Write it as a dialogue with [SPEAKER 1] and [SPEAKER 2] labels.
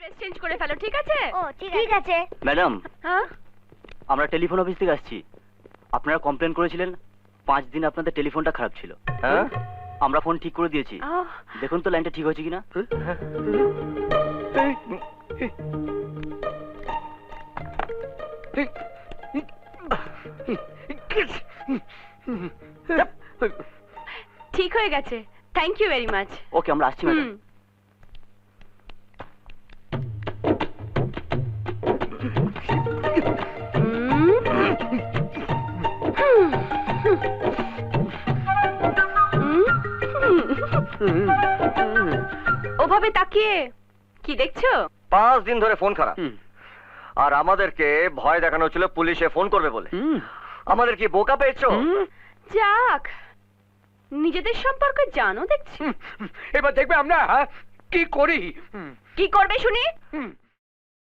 [SPEAKER 1] Dress change করে ফেলো, ঠিক আছে?
[SPEAKER 2] ও ঠিক আছে।
[SPEAKER 3] ম্যাডাম,
[SPEAKER 1] হ্যাঁ,
[SPEAKER 3] আমরা টেলিফোন অফিস থেকে আসছি। আপনারা কমপ্লেন করেছিলেন 5 দিন আপনাদের টেলিফোনটা খারাপ ছিল।
[SPEAKER 4] হ্যাঁ,
[SPEAKER 3] আমরা ফোন ঠিক করে দিয়েছি।
[SPEAKER 1] আহ,
[SPEAKER 3] দেখুন তো লাইনটা ঠিক হয়েছে কিনা।
[SPEAKER 1] ঠিক হয়ে গেছে, থ্যাংক ইউ ভেরি মাচ।
[SPEAKER 3] ওকে, আমরা আসছি ম্যাডাম।
[SPEAKER 1] ওভাবে তাকিয়ে কি দেখছো?
[SPEAKER 4] 5 দিন ধরে ফোন খারাপ, আর আমাদেরকে ভয় দেখানো ছিল পুলিশে ফোন করবে বলে। আমাদের কি বোকা পেয়েছো?
[SPEAKER 1] যাক, নিজেদের সম্পর্কে জানো দেখছি।
[SPEAKER 5] এবার দেখবে আমরা কি করি।
[SPEAKER 1] কি করবে শুনি?